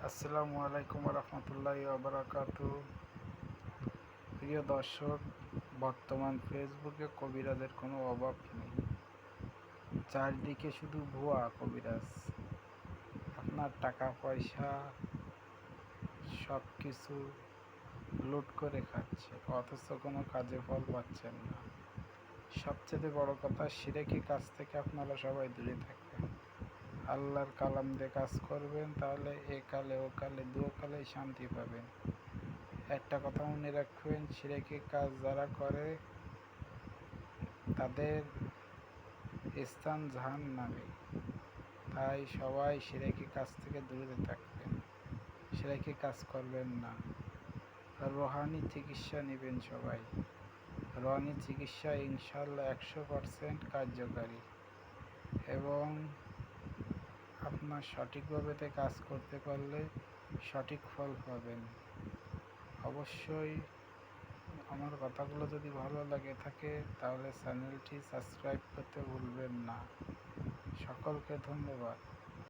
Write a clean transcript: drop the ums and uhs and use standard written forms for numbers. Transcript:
আসসালামু আলাইকুম রহমতুল্লাহি বারাকাতু। প্রিয় দর্শক, বর্তমান ফেসবুকে কবিরাজের কোনো অভাব নেই। চারদিকে শুধু ভুয়া কবিরাজ আপনার টাকা পয়সা সব কিছু লুট করে খাচ্ছে, অথচ কোনো কাজে ফল পাচ্ছেন না। সবচেয়ে বড় কথা, শিরকি কাজ থেকে আপনারা সবাই দূরে থাকবেন। আল্লাহর কালাম দিয়ে কাজ করবেন, তাহলে একালে ওকালে দুকালেই শান্তি পাবেন। একটা কথা মনে রাখবেন, শিরকি কাজ যারা করে তাদের স্থান জাহান্নামে। তাই সবাই শিরকি কাজ থেকে দূরে থাকবেন, শিরকি কাজ করবেন না। রুহানি চিকিৎসা নেবেন সবাই। রুহানি চিকিৎসা ইনশাআল্লাহ 100% কার্যকারী এবং আপনার সঠিকভাবে কাজ করতে পারলে সঠিক ফল পাবেন। অবশ্যই আমার কথাগুলো যদি ভালো লাগে থাকে তাহলে চ্যানেলটি সাবস্ক্রাইব করতে ভুলবেন না। সকলকে ধন্যবাদ।